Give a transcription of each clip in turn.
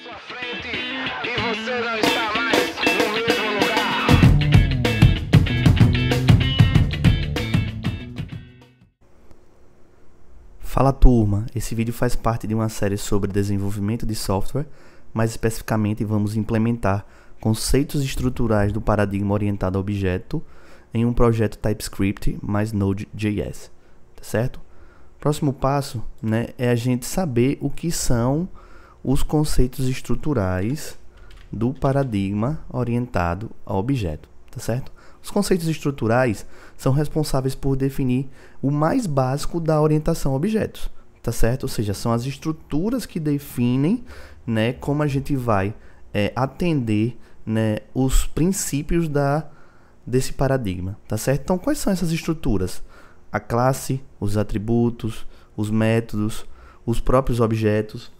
sua frente e você não está mais no mesmo lugar. Fala turma, esse vídeo faz parte de uma série sobre desenvolvimento de software, mais especificamente vamos implementar conceitos estruturais do paradigma orientado a objeto em um projeto TypeScript mais Node.js, tá certo? Próximo passo, é a gente saber o que são os conceitos estruturais do paradigma orientado a objeto, tá certo? Os conceitos estruturais são responsáveis por definir o mais básico da orientação a objetos, tá certo? Ou seja, são as estruturas que definem, como a gente vai atender, os princípios desse paradigma, tá certo? Então, quais são essas estruturas? A classe, os atributos, os métodos, os próprios objetos,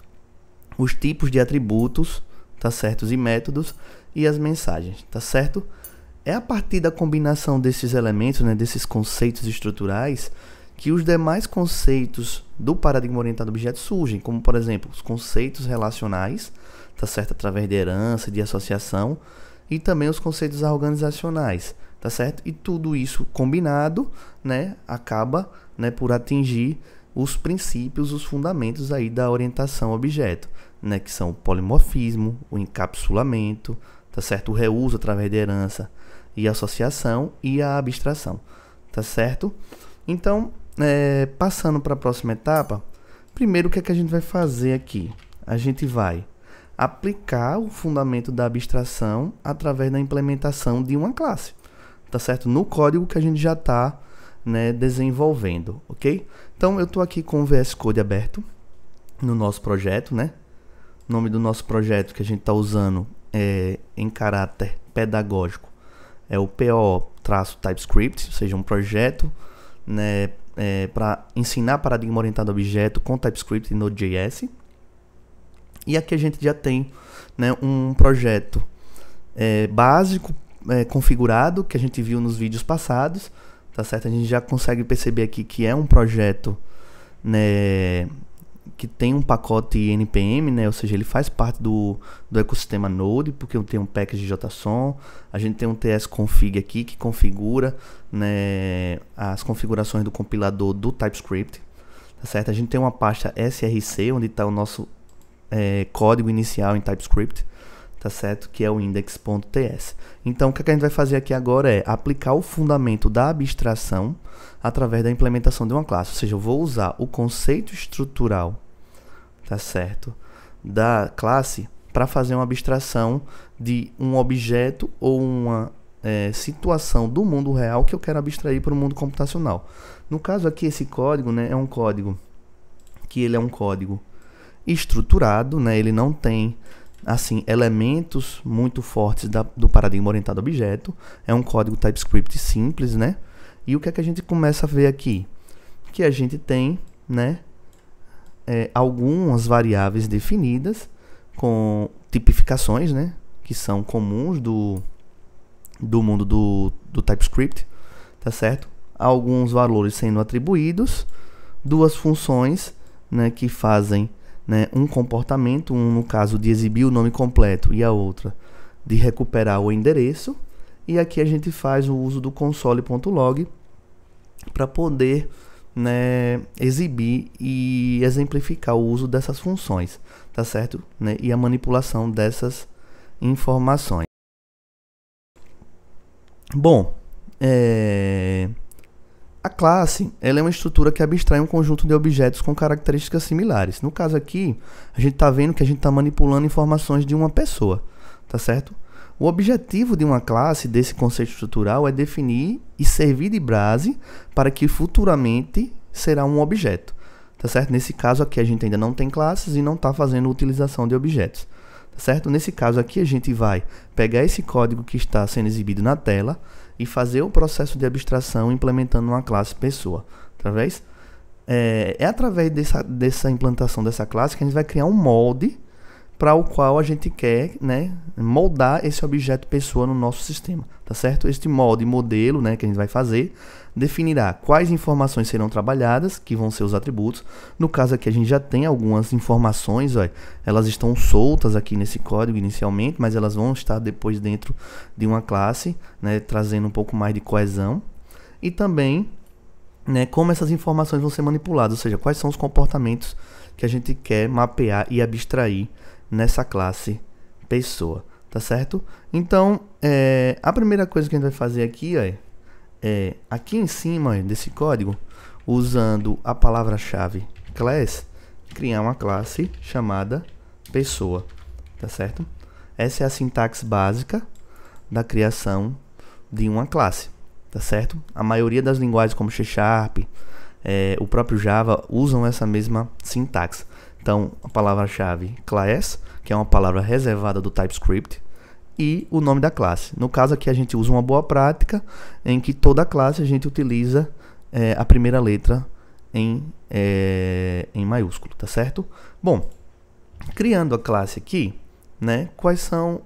os tipos de atributos, tá certo? E métodos e as mensagens, tá certo? É a partir da combinação desses elementos, desses conceitos estruturais, que os demais conceitos do paradigma orientado a objetos surgem, como por exemplo, os conceitos relacionais, tá certo? Através de herança, de associação, e também os conceitos organizacionais, tá certo? E tudo isso combinado, acaba, por atingir os princípios, os fundamentos aí da orientação a objeto, que são o polimorfismo, o encapsulamento, tá certo? O reuso através de herança e associação e a abstração, tá certo? Então, passando para a próxima etapa, primeiro o que é que a gente vai fazer aqui? A gente vai aplicar o fundamento da abstração através da implementação de uma classe, tá certo? No código que a gente já está desenvolvendo, ok? Então, eu estou aqui com o VS Code aberto no nosso projeto, O nome do nosso projeto que a gente está usando em caráter pedagógico é o PO-TypeScript, ou seja, um projeto para ensinar paradigma orientado a objeto com TypeScript e Node.js. E aqui a gente já tem um projeto básico configurado, que a gente viu nos vídeos passados, tá certo? A gente já consegue perceber aqui que é um projeto que tem um pacote NPM, ou seja, ele faz parte do ecossistema Node, porque eu tenho um package de JSON, a gente tem um tsconfig aqui que configura as configurações do compilador do TypeScript, tá certo? A gente tem uma pasta src, onde está o nosso código inicial em TypeScript, tá certo? Que é o index.ts. Então, o que a gente vai fazer aqui agora é aplicar o fundamento da abstração através da implementação de uma classe. Ou seja, eu vou usar o conceito estrutural, tá certo, da classe para fazer uma abstração de um objeto ou uma situação do mundo real que eu quero abstrair para o mundo computacional. No caso aqui, esse código é um código que ele é um código estruturado, ele não tem assim elementos muito fortes do paradigma orientado a objeto. É um código TypeScript simples, E o que é que a gente começa a ver aqui? Que a gente tem, algumas variáveis definidas com tipificações, que são comuns do mundo do TypeScript, tá certo? Alguns valores sendo atribuídos, duas funções, que fazem um comportamento, no caso de exibir o nome completo e a outra de recuperar o endereço, e aqui a gente faz o uso do console.log para poder exibir e exemplificar o uso dessas funções, tá certo? E a manipulação dessas informações. Bom, a classe ela é uma estrutura que abstrai um conjunto de objetos com características similares. No caso aqui, a gente está vendo que a gente está manipulando informações de uma pessoa, tá certo? O objetivo de uma classe desse conceito estrutural é definir e servir de base para que futuramente será um objeto, tá certo? Nesse caso aqui a gente ainda não tem classes e não está fazendo utilização de objetos, tá certo? Nesse caso aqui a gente vai pegar esse código que está sendo exibido na tela e fazer o processo de abstração implementando uma classe pessoa. Através dessa implantação dessa classe que a gente vai criar um molde para o qual a gente quer, né, moldar esse objeto pessoa no nosso sistema, tá certo? Este molde modelo, né, que a gente vai fazer, definirá quais informações serão trabalhadas, que vão ser os atributos. No caso aqui a gente já tem algumas informações, ó, elas estão soltas aqui nesse código inicialmente, mas elas vão estar depois dentro de uma classe, né, trazendo um pouco mais de coesão. E também, né, como essas informações vão ser manipuladas, ou seja, quais são os comportamentos que a gente quer mapear e abstrair nessa classe pessoa, tá certo? Então, a primeira coisa que a gente vai fazer aqui, ó, aqui em cima, ó, desse código, usando a palavra-chave class, criar uma classe chamada pessoa, tá certo? Essa é a sintaxe básica da criação de uma classe, tá certo? A maioria das linguagens como C#, o próprio Java usam essa mesma sintaxe. Então, a palavra-chave class, que é uma palavra reservada do TypeScript, e o nome da classe. No caso aqui a gente usa uma boa prática em que toda classe a gente utiliza a primeira letra em maiúsculo, tá certo? Bom, criando a classe aqui, né, quais são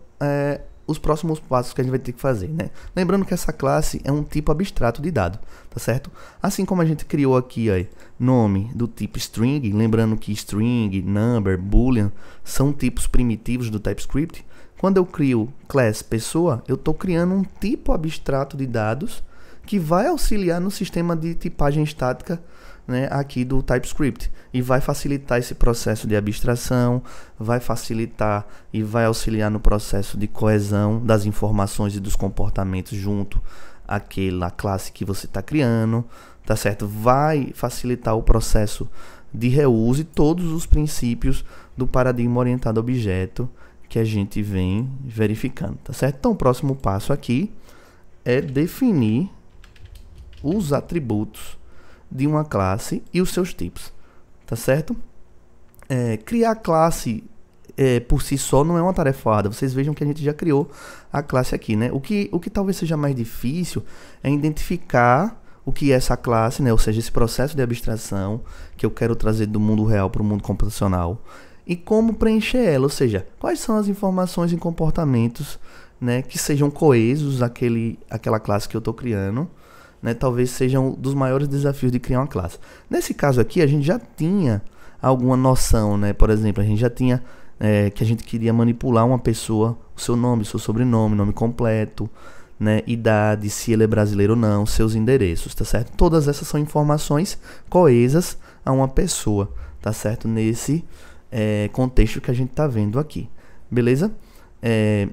os próximos passos que a gente vai ter que fazer, né? Lembrando que essa classe é um tipo abstrato de dado, tá certo? Assim como a gente criou aqui, ó, nome do tipo string, lembrando que string, number, boolean são tipos primitivos do TypeScript. Quando eu crio class pessoa, eu estou criando um tipo abstrato de dados que vai auxiliar no sistema de tipagem estática, né, aqui do TypeScript, e vai facilitar esse processo de abstração, vai facilitar e vai auxiliar no processo de coesão das informações e dos comportamentos junto àquela classe que você está criando, tá certo? Vai facilitar o processo de reuse e todos os princípios do paradigma orientado a objeto que a gente vem verificando, tá certo? Então o próximo passo aqui é definir os atributos de uma classe e os seus tipos, tá certo? Criar classe por si só não é uma tarefada. Vocês vejam que a gente já criou a classe aqui, né? O que talvez seja mais difícil é identificar o que é essa classe, né? Ou seja, esse processo de abstração que eu quero trazer do mundo real para o mundo computacional, e como preencher ela, ou seja, quais são as informações e comportamentos, né, que sejam coesos àquela classe que eu estou criando, né? Talvez sejam dos maiores desafios de criar uma classe. Nesse caso aqui, a gente já tinha alguma noção, né? Por exemplo, a gente já tinha que a gente queria manipular uma pessoa, o seu nome, o seu sobrenome, nome completo, né? Idade, se ele é brasileiro ou não, seus endereços, tá certo? Todas essas são informações coesas a uma pessoa, tá certo? Nesse contexto que a gente está vendo aqui, beleza?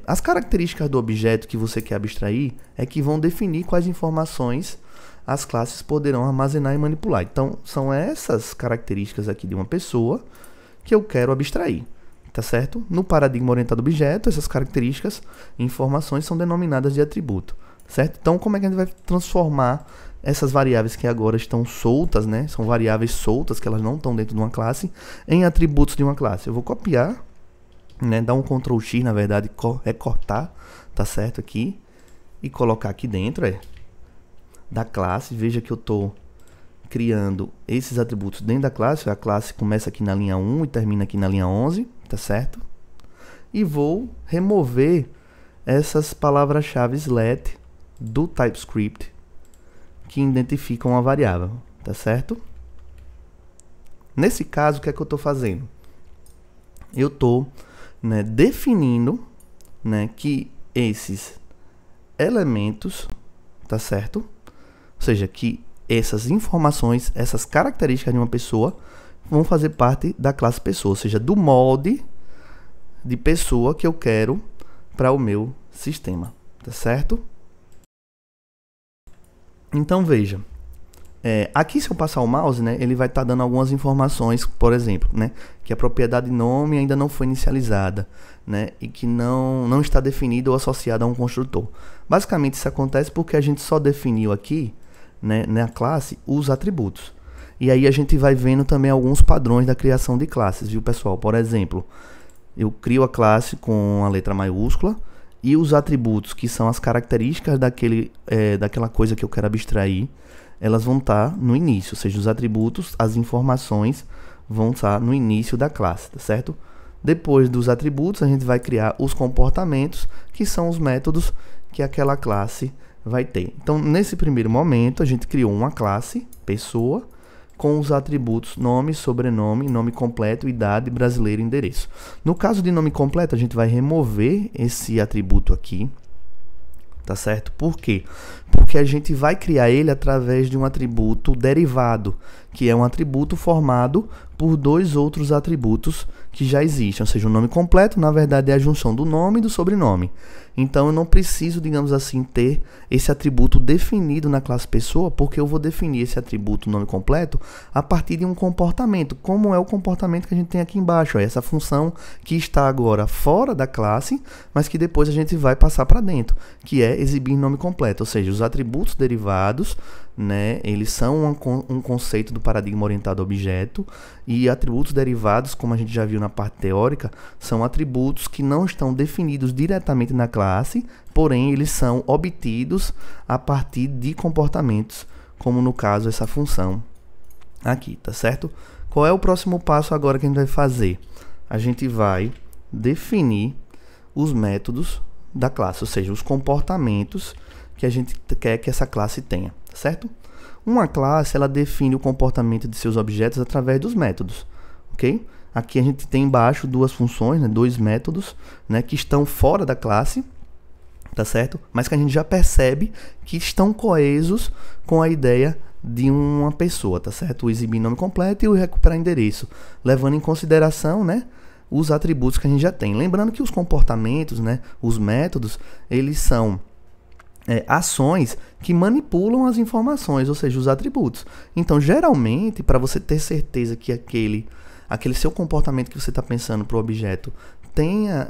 As características do objeto que você quer abstrair é que vão definir quais informações as classes poderão armazenar e manipular. Então, são essas características aqui de uma pessoa que eu quero abstrair, tá certo? No paradigma orientado a objeto, essas características e informações são denominadas de atributo, certo? Então, como é que a gente vai transformar essas variáveis que agora estão soltas, né? São variáveis soltas, que elas não estão dentro de uma classe, em atributos de uma classe. Eu vou copiar, né, dar um Ctrl X, na verdade, recortar, tá certo, aqui, e colocar aqui dentro, da classe. Veja que eu estou criando esses atributos dentro da classe. A classe começa aqui na linha 1 e termina aqui na linha 11, tá certo? E vou remover essas palavras-chave let do TypeScript que identificam a variável, tá certo? Nesse caso, o que é que eu estou fazendo? Eu estou, né, definindo, né, que esses elementos, tá certo? Ou seja, que essas informações, essas características de uma pessoa vão fazer parte da classe pessoa, ou seja, do molde de pessoa que eu quero para o meu sistema, tá certo? Então veja, aqui se eu passar o mouse, né, ele vai estar dando algumas informações, por exemplo, né, que a propriedade nome ainda não foi inicializada, né, e que não está definida ou associada a um construtor. Basicamente isso acontece porque a gente só definiu aqui, né, na classe, os atributos. E aí a gente vai vendo também alguns padrões da criação de classes, viu, pessoal? Por exemplo, eu crio a classe com a letra maiúscula, e os atributos, que são as características daquela coisa que eu quero abstrair, elas vão estar no início, ou seja, os atributos, as informações vão estar no início da classe, tá certo? Depois dos atributos, a gente vai criar os comportamentos, que são os métodos que aquela classe vai ter. Então, nesse primeiro momento, a gente criou uma classe, pessoa, com os atributos nome, sobrenome, nome completo, idade, brasileiro e endereço. No caso de nome completo, a gente vai remover esse atributo aqui, tá certo? Por quê? Porque a gente vai criar ele através de um atributo derivado, que é um atributo formado por dois outros atributos que já existem. Ou seja, o nome completo, na verdade, é a junção do nome e do sobrenome. Então, eu não preciso, digamos assim, ter esse atributo definido na classe pessoa, porque eu vou definir esse atributo nome completo a partir de um comportamento, como é o comportamento que a gente tem aqui embaixo. É essa função que está agora fora da classe, mas que depois a gente vai passar para dentro, que é exibir nome completo. Ou seja, os atributos derivados, né, eles são um conceito do paradigma orientado a objeto, e atributos derivados, como a gente já viu na parte teórica, são atributos que não estão definidos diretamente na classe, porém eles são obtidos a partir de comportamentos, como no caso essa função aqui, tá certo? Qual é o próximo passo agora que a gente vai fazer? A gente vai definir os métodos da classe, ou seja, os comportamentos que a gente quer que essa classe tenha, certo? Uma classe, ela define o comportamento de seus objetos através dos métodos, ok? Aqui a gente tem embaixo duas funções, né, dois métodos, né, que estão fora da classe, tá certo? Mas que a gente já percebe que estão coesos com a ideia de uma pessoa, tá certo? O exibir nome completo e o recuperar endereço, levando em consideração, né, os atributos que a gente já tem. Lembrando que os comportamentos, né, os métodos, eles são ações que manipulam as informações, ou seja, os atributos. Então, geralmente, para você ter certeza que aquele seu comportamento que você está pensando para o objeto tenha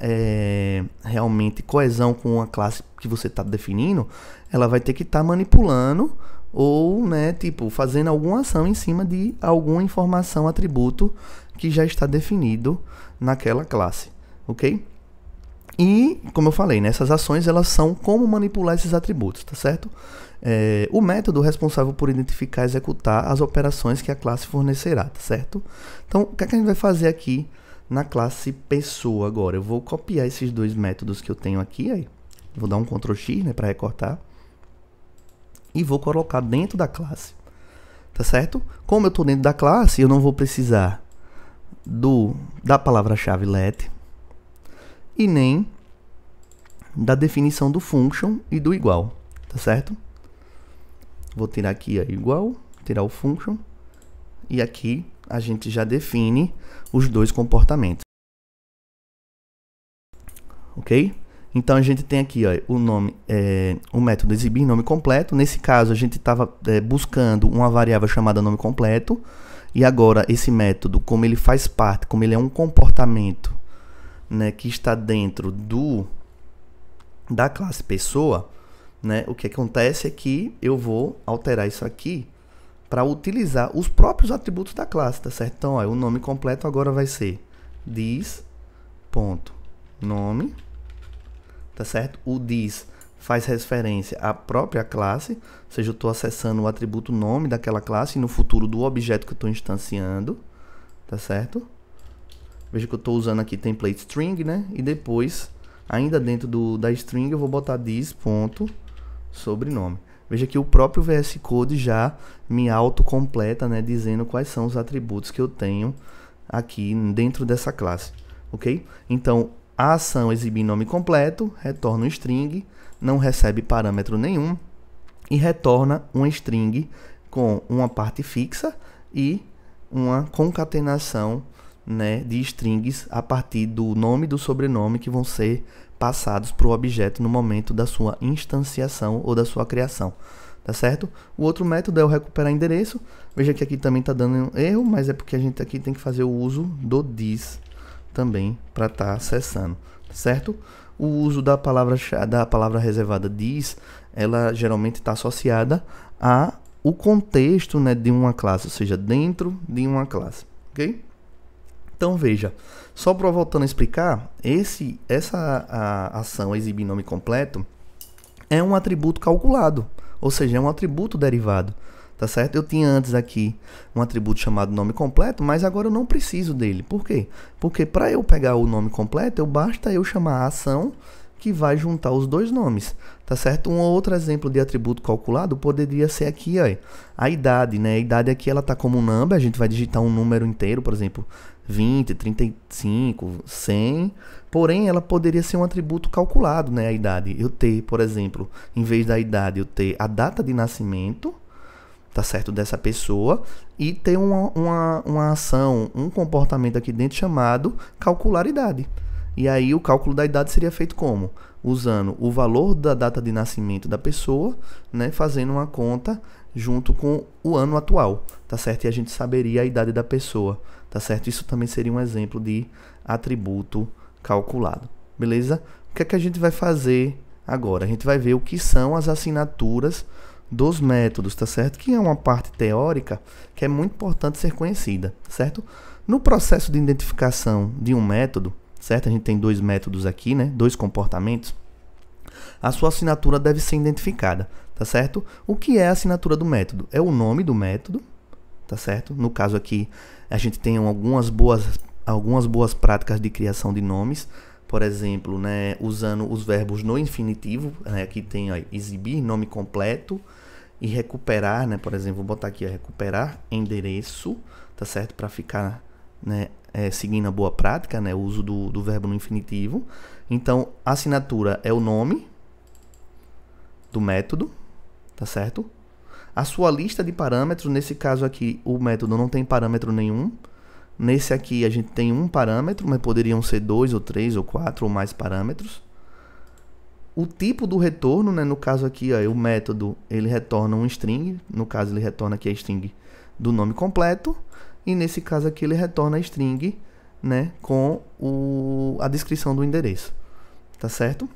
realmente coesão com a classe que você está definindo, ela vai ter que estar manipulando ou, né, tipo, fazendo alguma ação em cima de alguma informação, atributo que já está definido naquela classe, ok? E, como eu falei, essas ações, elas são como manipular esses atributos, tá certo? O método responsável por identificar e executar as operações que a classe fornecerá, tá certo? Então, o que é que a gente vai fazer aqui na classe pessoa agora? Eu vou copiar esses dois métodos que eu tenho aqui, aí vou dar um Ctrl X, né, para recortar, e vou colocar dentro da classe, tá certo? Como eu estou dentro da classe, eu não vou precisar da palavra-chave let, e nem da definição do function e do igual, tá certo? Vou tirar aqui a igual, tirar o function, e aqui a gente já define os dois comportamentos, ok? Então a gente tem aqui, ó, o método exibir nome completo. Nesse caso a gente estava buscando uma variável chamada nome completo, e agora esse método, como ele faz parte, como ele é um comportamento, né, que está dentro da classe pessoa, né, o que acontece é que eu vou alterar isso aqui para utilizar os próprios atributos da classe, tá certo? Então, ó, o nome completo agora vai ser this.nome, tá certo? O this faz referência à própria classe, ou seja, eu estou acessando o atributo nome daquela classe e no futuro do objeto que eu estou instanciando, tá certo? Veja que eu estou usando aqui template string, né? E depois, ainda dentro da string, eu vou botar this.sobrenome. Veja que o próprio VS Code já me autocompleta, né? Dizendo quais são os atributos que eu tenho aqui dentro dessa classe, ok? Então, a ação exibir nome completo, retorna um string, não recebe parâmetro nenhum e retorna uma string com uma parte fixa e uma concatenação, né, de strings a partir do nome e do sobrenome que vão ser passados para o objeto no momento da sua instanciação ou da sua criação, tá certo? O outro método é o recuperar endereço. Veja que aqui também está dando erro, mas é porque a gente aqui tem que fazer o uso do this também para estar acessando, certo? O uso da palavra reservada this, ela geralmente está associada a o contexto, né, de uma classe, ou seja, dentro de uma classe, ok? Então veja, só para voltando a explicar, essa ação exibir nome completo é um atributo calculado, ou seja, é um atributo derivado, tá certo? Eu tinha antes aqui um atributo chamado nome completo, mas agora eu não preciso dele. Por quê? Porque para eu pegar o nome completo, basta eu chamar a ação que vai juntar os dois nomes, tá certo? Um outro exemplo de atributo calculado poderia ser aqui, ó, a idade, né? A idade aqui ela tá como number, a gente vai digitar um número inteiro, por exemplo, 20, 35, 100, porém ela poderia ser um atributo calculado, né? A idade, eu ter, por exemplo, em vez da idade, eu ter a data de nascimento, tá certo, dessa pessoa, e ter uma ação, um comportamento aqui dentro chamado calcular idade. E aí o cálculo da idade seria feito como? Usando o valor da data de nascimento da pessoa, né, fazendo uma conta junto com o ano atual, tá certo? E a gente saberia a idade da pessoa, tá certo? Isso também seria um exemplo de atributo calculado, beleza? O que é que a gente vai fazer agora? A gente vai ver o que são as assinaturas dos métodos, tá certo? Que é uma parte teórica que é muito importante ser conhecida, certo? No processo de identificação de um método, certo? A gente tem dois métodos aqui, né? Dois comportamentos. A sua assinatura deve ser identificada, tá certo? O que é a assinatura do método? É o nome do método, tá certo? No caso aqui, a gente tem algumas boas práticas de criação de nomes, por exemplo, né, usando os verbos no infinitivo, né? Aqui tem, ó, exibir nome completo e recuperar, né? Por exemplo, vou botar aqui, ó, recuperar endereço, tá certo? Para ficar, né, seguindo a boa prática, né, o uso do verbo no infinitivo. Então, a assinatura é o nome do método, tá certo? A sua lista de parâmetros, nesse caso aqui, o método não tem parâmetro nenhum. Nesse aqui, a gente tem um parâmetro, mas poderiam ser 2 ou 3 ou 4 ou mais parâmetros. O tipo do retorno, né, no caso aqui, ó, o método, ele retorna um string, no caso ele retorna aqui a string do nome completo. E nesse caso aqui ele retorna a string, né, com a descrição do endereço, tá certo?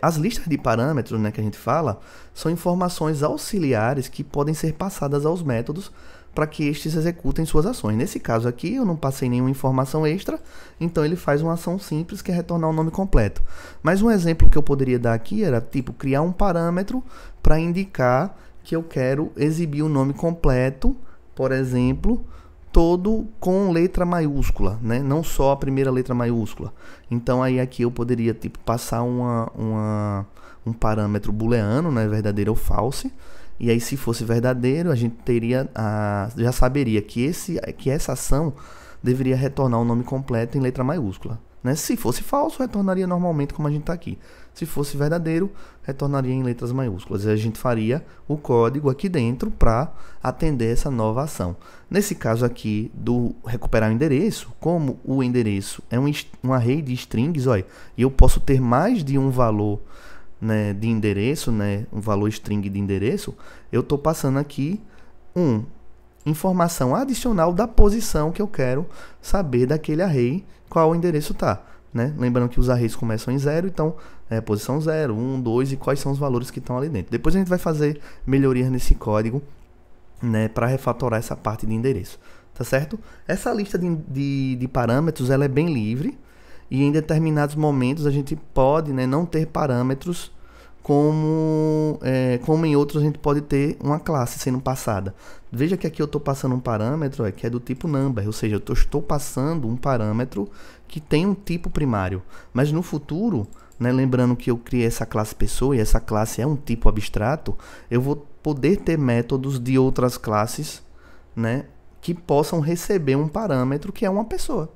As listas de parâmetros, né, que a gente fala, são informações auxiliares que podem ser passadas aos métodos para que estes executem suas ações. Nesse caso aqui eu não passei nenhuma informação extra, então ele faz uma ação simples que é retornar o nome completo. Mas um exemplo que eu poderia dar aqui era tipo criar um parâmetro para indicar que eu quero exibir o nome completo, por exemplo, todo com letra maiúscula, né? Não só a primeira letra maiúscula. Então aí aqui eu poderia tipo passar um parâmetro booleano, né? Verdadeiro ou false. E aí se fosse verdadeiro, a gente teria já saberia que essa ação deveria retornar o nome completo em letra maiúscula, né? Se fosse falso, retornaria normalmente como a gente está aqui. Se fosse verdadeiro, retornaria em letras maiúsculas. E a gente faria o código aqui dentro para atender essa nova ação. Nesse caso aqui do recuperar o endereço, como o endereço é um array de strings, olha, e eu posso ter mais de um valor, né, de endereço, né, um valor string de endereço, eu estou passando aqui informação adicional da posição que eu quero saber daquele array, qual o endereço está, né? Lembrando que os arrays começam em 0, então posição 0, 1, 2 e quais são os valores que estão ali dentro. Depois a gente vai fazer melhorias nesse código, né, para refatorar essa parte de endereço, tá certo? Essa lista de parâmetros ela é bem livre e em determinados momentos a gente pode, né, não ter parâmetros como em outros a gente pode ter uma classe sendo passada. Veja que aqui eu estou passando um parâmetro que é do tipo number, ou seja, eu estou passando um parâmetro que tem um tipo primário. Mas no futuro, né, lembrando que eu criei essa classe pessoa e essa classe é um tipo abstrato, eu vou poder ter métodos de outras classes, né, que possam receber um parâmetro que é uma pessoa.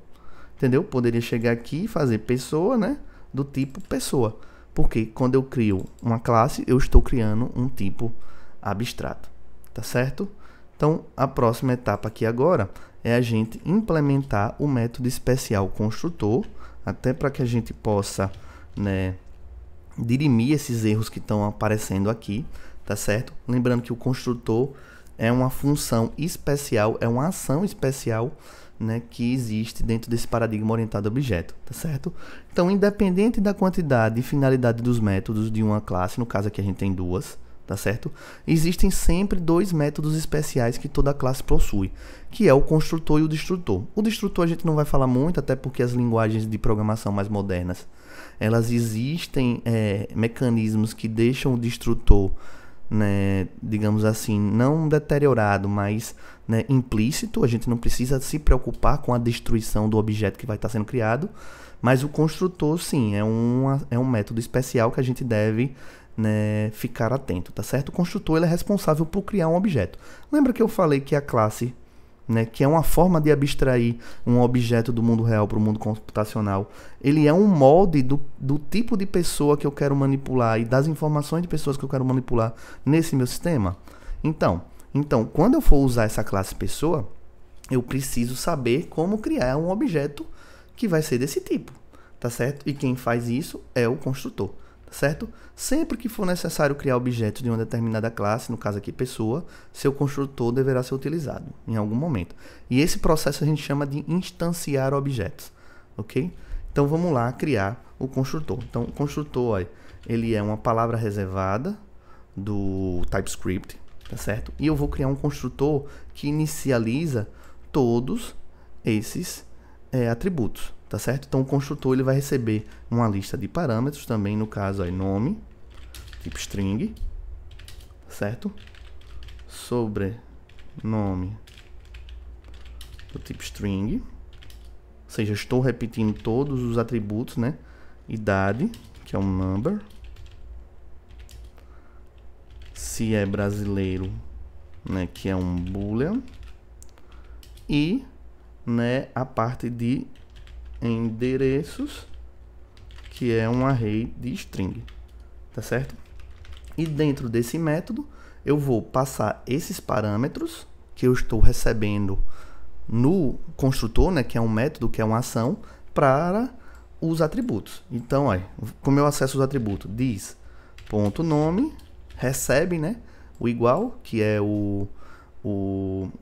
Entendeu? Poderia chegar aqui e fazer pessoa, né, do tipo pessoa. Porque quando eu crio uma classe, eu estou criando um tipo abstrato, tá certo? Então, a próxima etapa aqui agora é a gente implementar o método especial construtor, até para que a gente possa, né, dirimir esses erros que estão aparecendo aqui, tá certo? Lembrando que o construtor é uma função especial, é uma ação especial, né, que existe dentro desse paradigma orientado a objeto, tá certo? Então, independente da quantidade e finalidade dos métodos de uma classe, no caso aqui a gente tem duas, tá certo? Existem sempre dois métodos especiais que toda classe possui, que é o construtor e o destrutor. O destrutor a gente não vai falar muito, até porque as linguagens de programação mais modernas, elas existem mecanismos que deixam o destrutor, né, digamos assim, não deteriorado, mas, né, implícito. A gente não precisa se preocupar com a destruição do objeto que vai estar sendo criado, mas o construtor, sim, é um método especial que a gente deve, né, ficar atento, tá certo? O construtor ele é responsável por criar um objeto. Lembra que eu falei que a classe, né, que é uma forma de abstrair um objeto do mundo real para o mundo computacional, ele é um molde do tipo de pessoa que eu quero manipular e das informações de pessoas que eu quero manipular nesse meu sistema? Então, quando eu for usar essa classe pessoa, eu preciso saber como criar um objeto que vai ser desse tipo, tá certo? E quem faz isso é o construtor, tá certo? Sempre que for necessário criar objetos de uma determinada classe, no caso aqui pessoa, seu construtor deverá ser utilizado em algum momento. E esse processo a gente chama de instanciar objetos, ok? Então vamos lá criar o construtor. Então o construtor, olha, ele é uma palavra reservada do TypeScript, tá certo? E eu vou criar um construtor que inicializa todos esses atributos, tá certo? Então o construtor ele vai receber uma lista de parâmetros também, no caso aí, nome, tipo string, certo? Sobrenome do tipo string, ou seja, estou repetindo todos os atributos, né? Idade, que é um number, se é brasileiro, né, que é um boolean, e, né, a parte de endereços, que é um array de string, tá certo? E dentro desse método eu vou passar esses parâmetros que eu estou recebendo no construtor, né, que é um método, que é uma ação, para os atributos. Então, olha, como eu acesso os atributos? Diz ponto nome, recebe, né, o igual, que é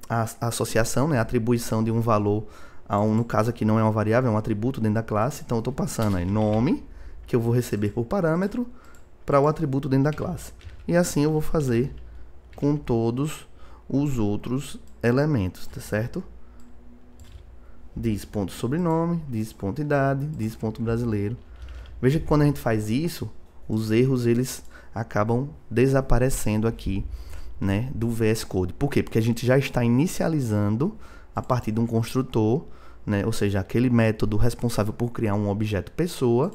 a associação, né, a atribuição de um valor a no caso aqui não é uma variável, é um atributo dentro da classe. Então eu estou passando aí nome, que eu vou receber por parâmetro, para o atributo dentro da classe. E assim eu vou fazer com todos os outros elementos, tá certo? Diz ponto sobrenome, diz ponto idade, diz ponto brasileiro. Veja que quando a gente faz isso, os erros eles acabam desaparecendo aqui, né, do VS Code. Por quê? Porque a gente já está inicializando a partir de um construtor, né, ou seja, aquele método responsável por criar um objeto pessoa,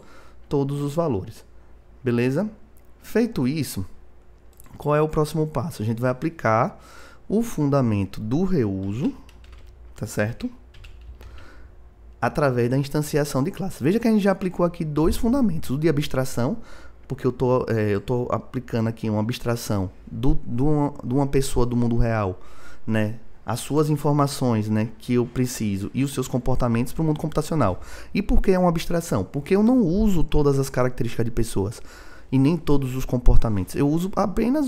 todos os valores. Beleza? Feito isso, qual é o próximo passo? A gente vai aplicar o fundamento do reuso, tá certo? Através da instanciação de classe. Veja que a gente já aplicou aqui dois fundamentos, o de abstração, porque eu tô aplicando aqui uma abstração de uma pessoa do mundo real, né, as suas informações, né, que eu preciso e os seus comportamentos para o mundo computacional. E por que é uma abstração? Porque eu não uso todas as características de pessoas e nem todos os comportamentos. Eu uso apenas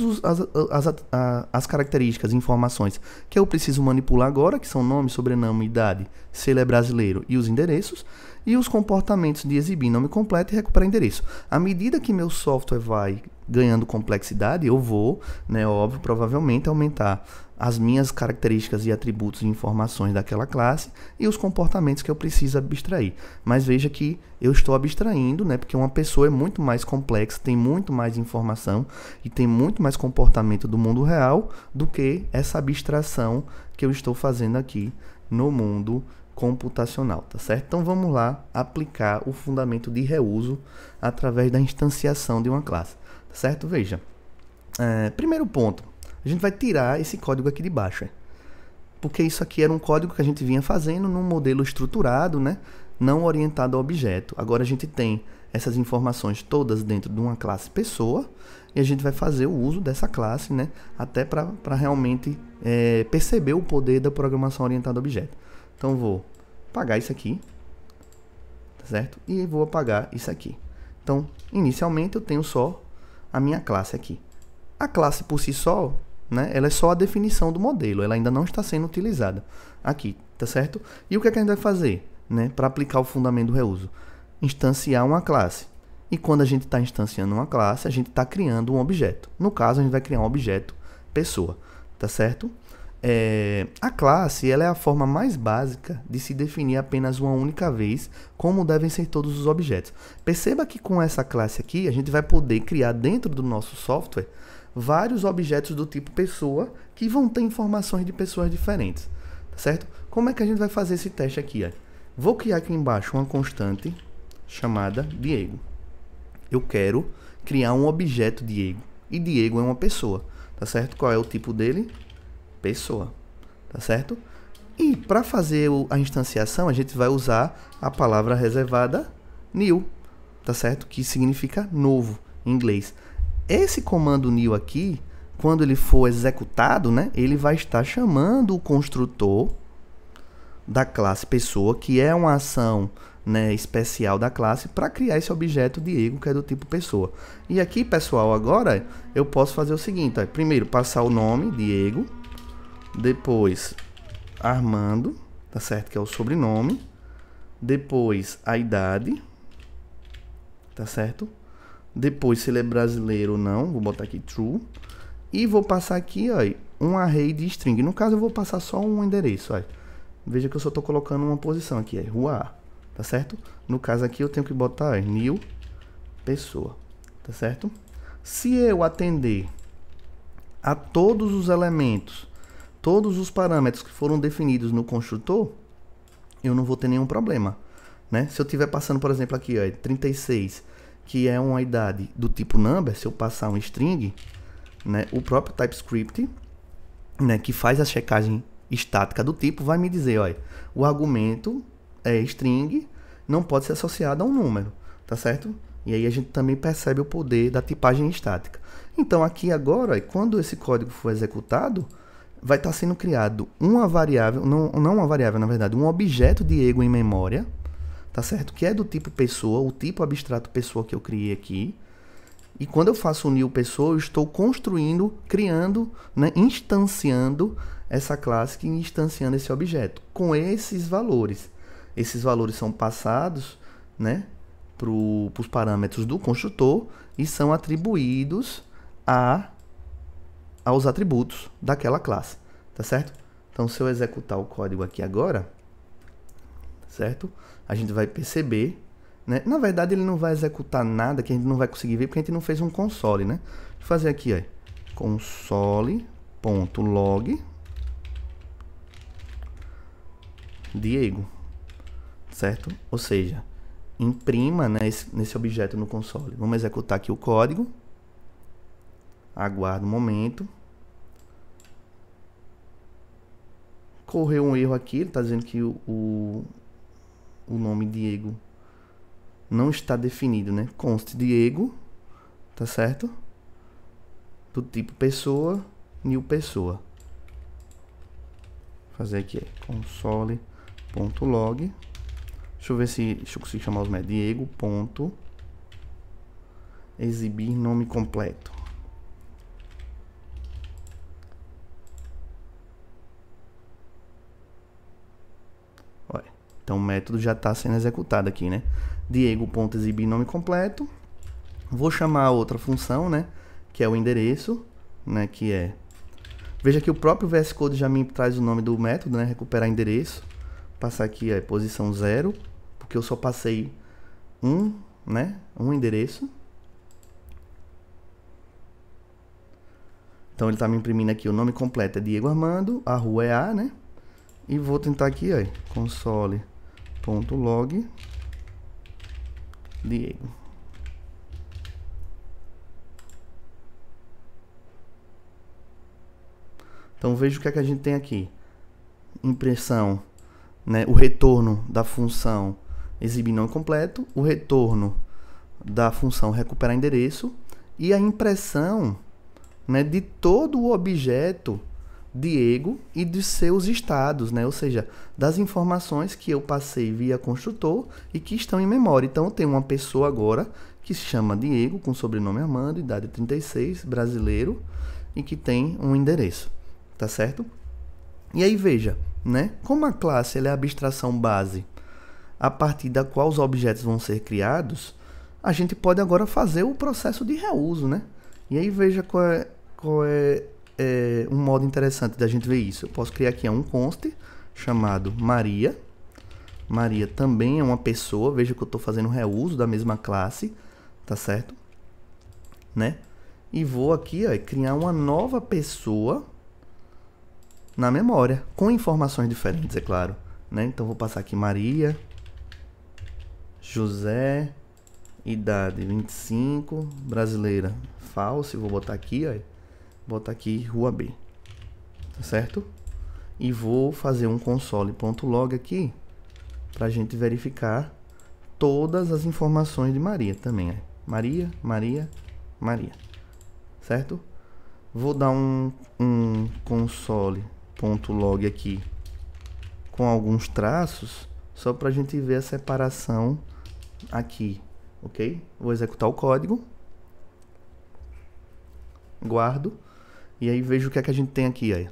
as características, informações que eu preciso manipular agora, que são nome, sobrenome, idade, se ele é brasileiro e os endereços, e os comportamentos de exibir nome completo e recuperar endereço. À medida que meu software vai ganhando complexidade, eu vou, né, óbvio, provavelmente aumentar as minhas características e atributos e informações daquela classe e os comportamentos que eu preciso abstrair. Mas veja que eu estou abstraindo, né, porque uma pessoa é muito mais complexa, tem muito mais informação e tem muito mais comportamento do mundo real do que essa abstração que eu estou fazendo aqui no mundo computacional, tá certo? Então vamos lá aplicar o fundamento de reuso através da instanciação de uma classe, tá certo? Veja, primeiro ponto, a gente vai tirar esse código aqui de baixo, porque isso aqui era um código que a gente vinha fazendo num modelo estruturado, né, não orientado a objeto. Agora a gente tem essas informações todas dentro de uma classe pessoa e a gente vai fazer o uso dessa classe, né, até para realmente perceber o poder da programação orientada a objeto. Então vou apagar isso aqui, tá certo? E vou apagar isso aqui. Então, inicialmente eu tenho só a minha classe aqui. A classe por si só, né, ela é só a definição do modelo, ela ainda não está sendo utilizada aqui, tá certo? E o que é que a gente vai fazer, né, para aplicar o fundamento do reuso? Instanciar uma classe. E quando a gente está instanciando uma classe, a gente está criando um objeto. No caso, a gente vai criar um objeto pessoa, tá certo? A classe ela é a forma mais básica de se definir apenas uma única vez como devem ser todos os objetos. Perceba que com essa classe aqui a gente vai poder criar dentro do nosso software vários objetos do tipo pessoa que vão ter informações de pessoas diferentes, tá certo? Como é que a gente vai fazer esse teste aqui? Ó? Vou criar aqui embaixo uma constante chamada Diego. Eu quero criar um objeto Diego, e Diego é uma pessoa, tá certo? Qual é o tipo dele? Pessoa, tá certo? E para fazer a instanciação, a gente vai usar a palavra reservada new, tá certo? Que significa novo em inglês. Esse comando new aqui, quando ele for executado, né, ele vai estar chamando o construtor da classe pessoa, que é uma ação, né, especial da classe, para criar esse objeto Diego, que é do tipo pessoa. E aqui, pessoal, agora eu posso fazer o seguinte, ó, primeiro passar o nome, Diego, depois Armando, tá certo? Que é o sobrenome. Depois a idade, tá certo? Depois se ele é brasileiro ou não, vou botar aqui true. E vou passar aqui, ó, um array de string. No caso eu vou passar só um endereço, ó. Veja que eu só estou colocando uma posição aqui, é rua A, tá certo? No caso aqui eu tenho que botar, ó, new pessoa, tá certo? Se eu atender a todos os elementos, todos os parâmetros que foram definidos no construtor, eu não vou ter nenhum problema, né? Se eu estiver passando, por exemplo, aqui, ó, 36, que é uma idade do tipo number, se eu passar um string, né, o próprio TypeScript, né, que faz a checagem estática do tipo, vai me dizer, ó, o argumento é string, não pode ser associado a um número, tá certo? E aí a gente também percebe o poder da tipagem estática. Então aqui agora, ó, quando esse código for executado, vai estar sendo criado uma variável, não uma variável, na verdade, um objeto Diego em memória, tá certo? Que é do tipo pessoa, o tipo abstrato pessoa que eu criei aqui. E quando eu faço o new pessoa, eu estou construindo, criando, né, instanciando essa classe, que instanciando esse objeto com esses valores. Esses valores são passados, né, para os parâmetros do construtor e são atribuídos aos atributos daquela classe, tá certo? Então, se eu executar o código aqui agora, certo? A gente vai perceber, né? Na verdade, ele não vai executar nada que a gente não vai conseguir ver, porque a gente não fez um console, né? Vou fazer aqui, ó, console.log Diego, certo? Ou seja, imprima, né, nesse objeto no console. Vamos executar aqui o código. Aguardo um momento. Correu um erro aqui, ele está dizendo que o nome Diego não está definido, né? Const Diego, tá certo? Do tipo pessoa, new pessoa. Vou fazer aqui, console.log. Deixa eu ver se eu consigo chamar os métodos. Diego.exibir nome completo. Então o método já está sendo executado aqui, né? Diego.exibir nome completo. Vou chamar a outra função, né? Que é o endereço, né? Que é... Veja que o próprio VS Code já me traz o nome do método, né? Recuperar endereço. Passar aqui a posição 0, porque eu só passei né? Um endereço. Então ele está me imprimindo aqui o nome completo é Diego Armando, a rua é A, né? E vou tentar aqui, ó, console.log Diego. Então veja o que é que a gente tem aqui. Impressão, né, o retorno da função exibir nome completo, o retorno da função recuperar endereço e a impressão, né, de todo o objeto Diego e de seus estados, né? Ou seja, das informações que eu passei via construtor e que estão em memória. Então eu tenho uma pessoa agora que se chama Diego, com sobrenome Armando, idade 36, brasileiro e que tem um endereço, tá certo? E aí veja, né? Como a classe ela é a abstração base a partir da qual os objetos vão ser criados, a gente pode agora fazer o processo de reuso, né? E aí veja qual é um modo interessante da gente ver isso. Eu posso criar aqui um const chamado Maria. Maria também é uma pessoa. Veja que eu estou fazendo reuso da mesma classe, tá certo? Né? e vou aqui, ó, criar uma nova pessoa na memória, com informações diferentes, é claro, né? Então vou passar aqui Maria, José, idade 25, brasileira, falso, vou botar aqui, ó, botar aqui Rua B, tá certo? E vou fazer um console.log aqui pra gente verificar todas as informações de Maria também, ó. Maria, Maria, Maria, certo? Vou dar um console.log aqui com alguns traços, só para a gente ver a separação aqui, ok? Vou executar o código, guardo, e aí vejo o que é que a gente tem aqui, aí.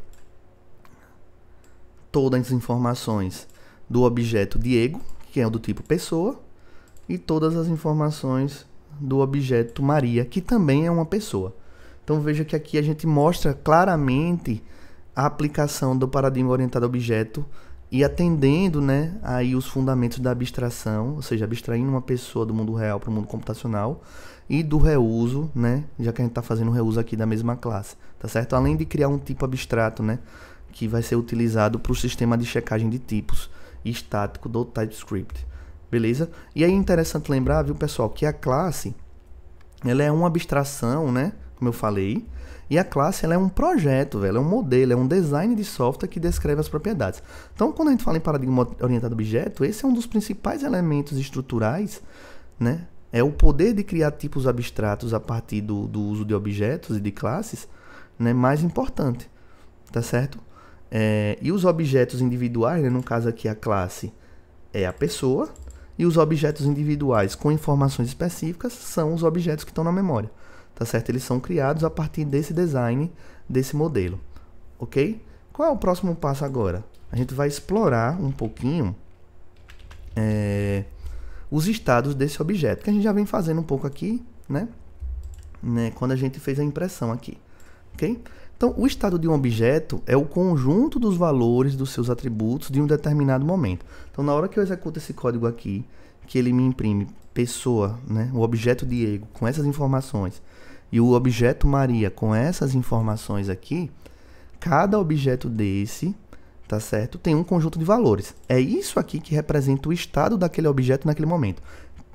Todas as informações do objeto Diego, que é o do tipo pessoa, e todas as informações do objeto Maria, que também é uma pessoa. Então veja que aqui a gente mostra claramente a aplicação do paradigma orientado a objeto e atendendo, né, aí os fundamentos da abstração, ou seja, abstraindo uma pessoa do mundo real para o mundo computacional e do reuso, né, já que a gente está fazendo o reuso aqui da mesma classe, tá certo? Além de criar um tipo abstrato, né, que vai ser utilizado para o sistema de checagem de tipos estático do TypeScript, beleza? E aí é interessante lembrar, viu, pessoal, que a classe ela é uma abstração, né, como eu falei, e a classe ela é um projeto, velho, é um modelo, é um design de software que descreve as propriedades. Então, quando a gente fala em paradigma orientado a objeto, esse é um dos principais elementos estruturais, né? É o poder de criar tipos abstratos a partir do uso de objetos e de classes, né, mais importante, tá certo? E os objetos individuais, né, no caso aqui a classe é a pessoa, e os objetos individuais com informações específicas são os objetos que estão na memória. Tá certo? Eles são criados a partir desse design, desse modelo. Ok? Qual é o próximo passo agora? A gente vai explorar um pouquinho os estados desse objeto, que a gente já vem fazendo um pouco aqui, né? Quando a gente fez a impressão aqui. Ok? Então, o estado de um objeto é o conjunto dos valores dos seus atributos de um determinado momento. Então, na hora que eu executo esse código aqui, que ele me imprime pessoa, né? O objeto Diego com essas informações, e o objeto Maria com essas informações aqui, cada objeto desse, tá certo, tem um conjunto de valores. É isso aqui que representa o estado daquele objeto naquele momento.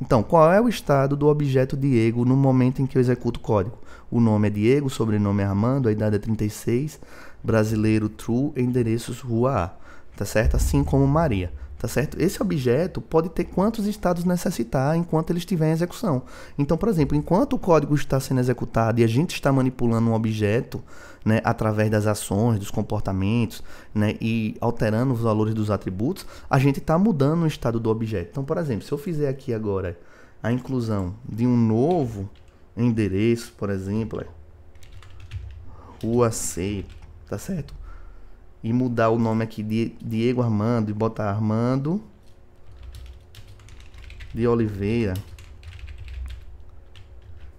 Então, qual é o estado do objeto Diego no momento em que eu executo o código? O nome é Diego, o sobrenome é Armando, a idade é 36, brasileiro true, endereços Rua A, tá certo? Assim como Maria. Tá certo? Esse objeto pode ter quantos estados necessitar enquanto ele estiver em execução. Então, por exemplo, enquanto o código está sendo executado e a gente está manipulando um objeto, né, através das ações, dos comportamentos, né, e alterando os valores dos atributos, a gente está mudando o estado do objeto. Então, por exemplo, se eu fizer aqui agora a inclusão de um novo endereço, por exemplo, Rua C, tá certo? E mudar o nome aqui de Diego Armando e botar Armando de Oliveira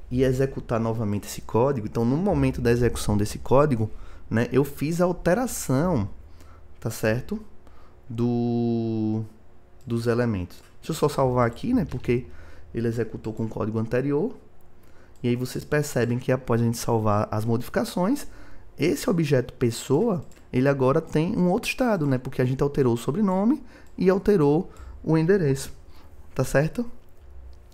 e executar novamente esse código. Então, no momento da execução desse código, né, eu fiz a alteração, tá certo? Dos elementos. Deixa eu só salvar aqui, né, porque ele executou com o código anterior. E aí vocês percebem que após a gente salvar as modificações, esse objeto pessoa, ele agora tem um outro estado, né? Porque a gente alterou o sobrenome e alterou o endereço, tá certo?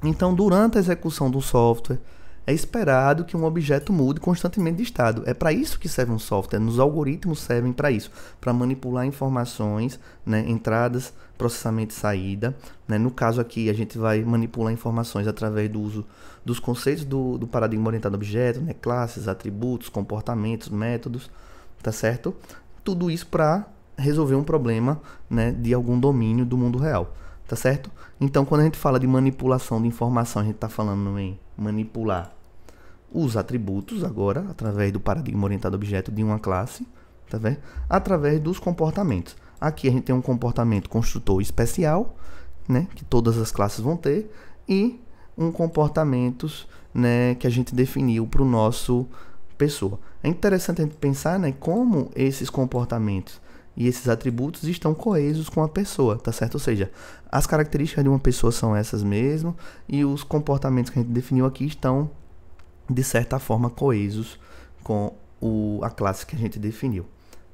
Então, durante a execução do software, é esperado que um objeto mude constantemente de estado. É para isso que serve um software. Os algoritmos servem para isso, para manipular informações, né? Entradas, processamento e saída. Né? No caso aqui, a gente vai manipular informações através do uso dos conceitos do paradigma orientado a objeto, né? Classes, atributos, comportamentos, métodos, tá certo? Tudo isso para resolver um problema, né, de algum domínio do mundo real, tá certo? Então, quando a gente fala de manipulação de informação, a gente está falando em manipular os atributos agora, através do paradigma orientado a objeto de uma classe, tá vendo? Através dos comportamentos. Aqui a gente tem um comportamento construtor especial, né, que todas as classes vão ter, e um comportamento, né, que a gente definiu para o nosso pessoa. É interessante a gente pensar, né, como esses comportamentos e esses atributos estão coesos com a pessoa, tá certo? Ou seja, as características de uma pessoa são essas mesmo, e os comportamentos que a gente definiu aqui estão de certa forma, coesos com a classe que a gente definiu.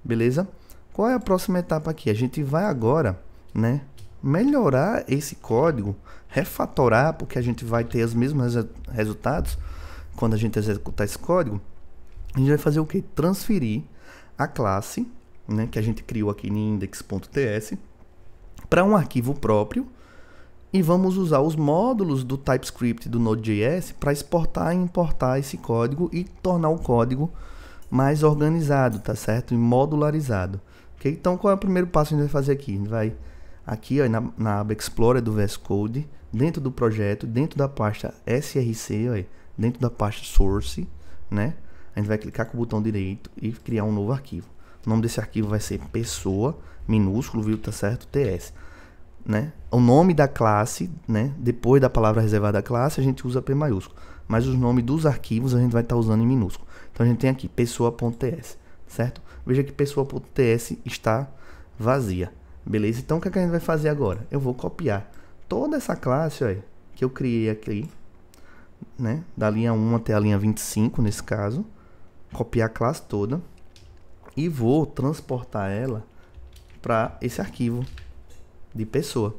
Beleza? Qual é a próxima etapa aqui? A gente vai agora, né, melhorar esse código, refatorar, porque a gente vai ter os mesmos resultados quando a gente executar esse código. A gente vai fazer o quê? Transferir a classe, né, que a gente criou aqui em index.ts para um arquivo próprio e vamos usar os módulos do TypeScript do Node.js para exportar e importar esse código e tornar o código mais organizado, tá certo? E modularizado. Okay? Então, qual é o primeiro passo que a gente vai fazer aqui? A gente vai aqui, ó, na aba Explorer do VS Code, dentro do projeto, dentro da pasta src, ó, dentro da pasta Source, né? A gente vai clicar com o botão direito e criar um novo arquivo. O nome desse arquivo vai ser pessoa, minúsculo, viu? Tá certo? TS. Né? O nome da classe, né? Depois da palavra reservada à classe, a gente usa P maiúsculo. Mas os nomes dos arquivos a gente vai estar usando em minúsculo. Então a gente tem aqui pessoa.ts, certo? Veja que pessoa.ts está vazia. Beleza? Então o que é que a gente vai fazer agora? Eu vou copiar toda essa classe, ó, que eu criei aqui, né? Da linha 1 até a linha 25, nesse caso. Copiar a classe toda e vou transportar ela para esse arquivo de pessoa,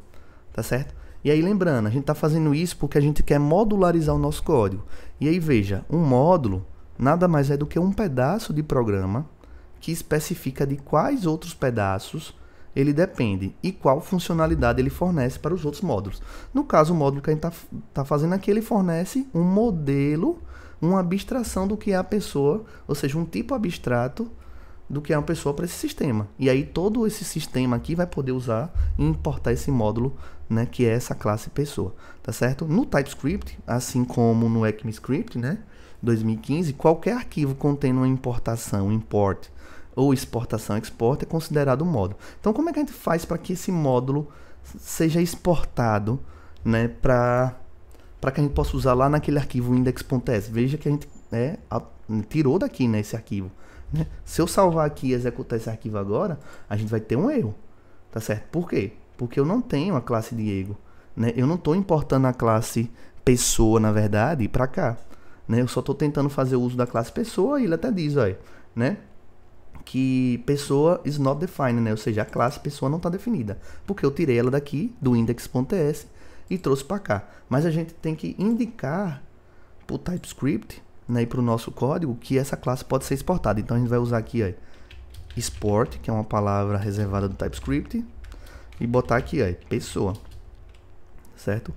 tá certo? E aí lembrando, a gente está fazendo isso porque a gente quer modularizar o nosso código. E aí veja, um módulo nada mais é do que um pedaço de programa que especifica de quais outros pedaços ele depende e qual funcionalidade ele fornece para os outros módulos. No caso, o módulo que a gente está fazendo aqui, ele fornece um modelo, uma abstração do que é a pessoa, ou seja, um tipo abstrato do que é uma pessoa para esse sistema. E aí todo esse sistema aqui vai poder usar e importar esse módulo, né, que é essa classe pessoa, tá certo? No TypeScript, assim como no ECMAScript, né, 2015, qualquer arquivo contendo uma importação, import, ou exportação, export, é considerado um módulo. Então como é que a gente faz para que esse módulo seja exportado, né, para que a gente possa usar lá naquele arquivo index.ts? Veja que a gente tirou daqui, né, esse arquivo. Né? Se eu salvar aqui e executar esse arquivo agora, a gente vai ter um erro, tá certo? Por quê? Porque eu não tenho a classe Diego, né? Eu não estou importando a classe pessoa, na verdade, para cá, né? Eu só estou tentando fazer uso da classe pessoa e ele até diz, olha, né, que pessoa is not defined, né? Ou seja, a classe pessoa não está definida, porque eu tirei ela daqui do index.ts e trouxe para cá. Mas a gente tem que indicar para o TypeScript, né, e para o nosso código que essa classe pode ser exportada. Então a gente vai usar aqui, ó, export, que é uma palavra reservada do TypeScript, e botar aqui, ó, pessoa, certo?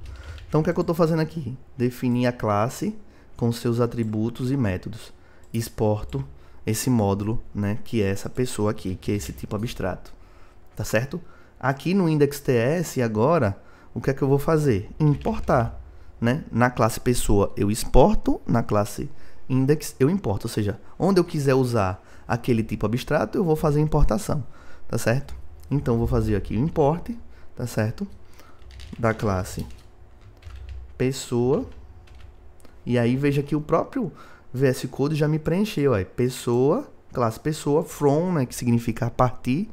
Então o que é que eu estou fazendo aqui? Definir a classe com seus atributos e métodos. Exporto esse módulo, né, que é essa pessoa aqui, que é esse tipo abstrato, tá certo? Aqui no index.ts agora, o que é que eu vou fazer? Importar, né? Na classe pessoa eu exporto, na classe index eu importo, ou seja, onde eu quiser usar aquele tipo abstrato, eu vou fazer importação, tá certo? Então, eu vou fazer aqui o import, tá certo? Da classe pessoa, e aí veja que o próprio VS Code já me preencheu, ó, pessoa, classe pessoa, from, né, que significa a partir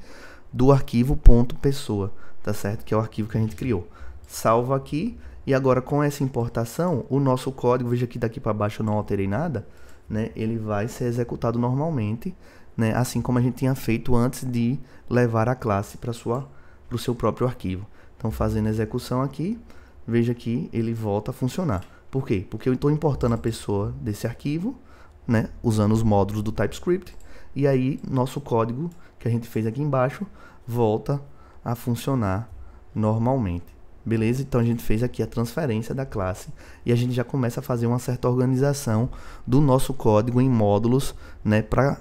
do arquivo .pessoa, tá certo? Que é o arquivo que a gente criou. Salvo aqui. E agora com essa importação, o nosso código, veja que daqui para baixo eu não alterei nada, né? Ele vai ser executado normalmente, né? Assim como a gente tinha feito antes de levar a classe para o seu próprio arquivo. Então fazendo a execução aqui, veja que ele volta a funcionar. Por quê? Porque eu estou importando a pessoa desse arquivo, né? Usando os módulos do TypeScript, e aí nosso código que a gente fez aqui embaixo volta a funcionar normalmente. Beleza? Então a gente fez aqui a transferência da classe e a gente já começa a fazer uma certa organização do nosso código em módulos, né, para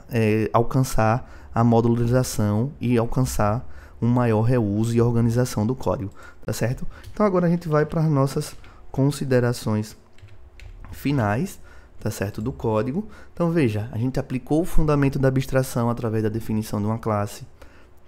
alcançar a modularização e alcançar um maior reuso e organização do código, tá certo? Então agora a gente vai para as nossas considerações finais, tá certo, do código. Então veja, a gente aplicou o fundamento da abstração através da definição de uma classe,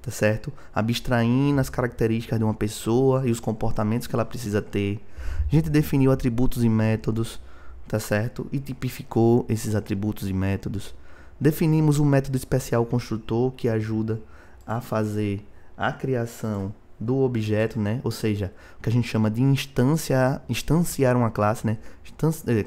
tá certo? Abstraindo as características de uma pessoa e os comportamentos que ela precisa ter. A gente definiu atributos e métodos, tá certo? E tipificou esses atributos e métodos. Definimos um método especial construtor que ajuda a fazer a criação do objeto, né? Ou seja, o que a gente chama de instanciar uma classe, né?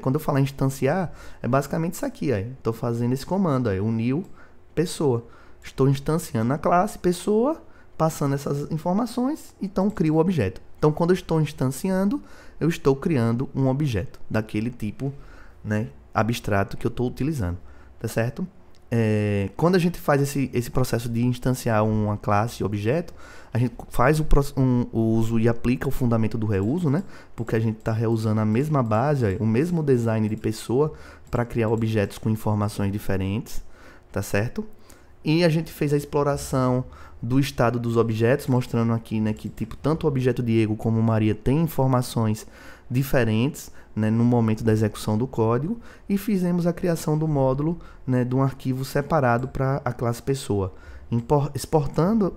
Quando eu falar instanciar, é basicamente isso aqui, ó. Estou fazendo esse comando, ó, o new pessoa. Estou instanciando a classe pessoa, passando essas informações, então crio o objeto. Então, quando eu estou instanciando, eu estou criando um objeto daquele tipo, né, abstrato que eu estou utilizando, tá certo? Quando a gente faz esse processo de instanciar uma classe objeto, a gente faz o uso e aplica o fundamento do reuso, né? Porque a gente está reusando a mesma base, o mesmo design de pessoa para criar objetos com informações diferentes, tá certo? E a gente fez a exploração do estado dos objetos, mostrando aqui, né, que tipo, tanto o objeto Diego como Maria tem informações diferentes, né, no momento da execução do código, e fizemos a criação do módulo, né, de um arquivo separado para a classe pessoa, exportando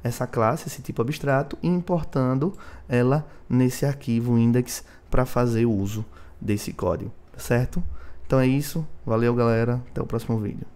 essa classe, esse tipo abstrato, e importando ela nesse arquivo index para fazer o uso desse código, certo? Então é isso, valeu galera, até o próximo vídeo.